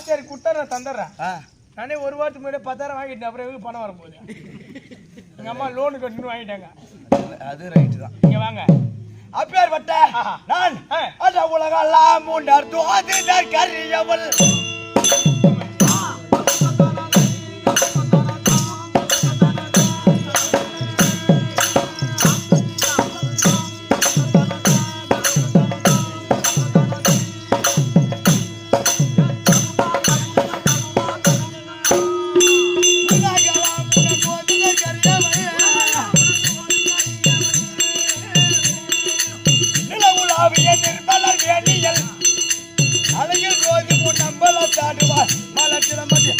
சரி குட்டை நான் தந்துடுறேன். நானே ஒரு வாரத்துக்கு முன்னாடி 10,000 வாங்கிட்டேன். அப்புறம் எதுக்கு பணம் வரும்போது எங்க அம்மா லோனு கட்டணும்னு வாங்கிட்டாங்க. அது ரைட்டு தான். இங்க வாங்க. அப்பேற்பட்ட நான் அந்த உலகெல்லாம் உணர்ந்து அதுதான் கரியவள் அழகில் போது நம்பல தாடுவார் மலத்திரமதி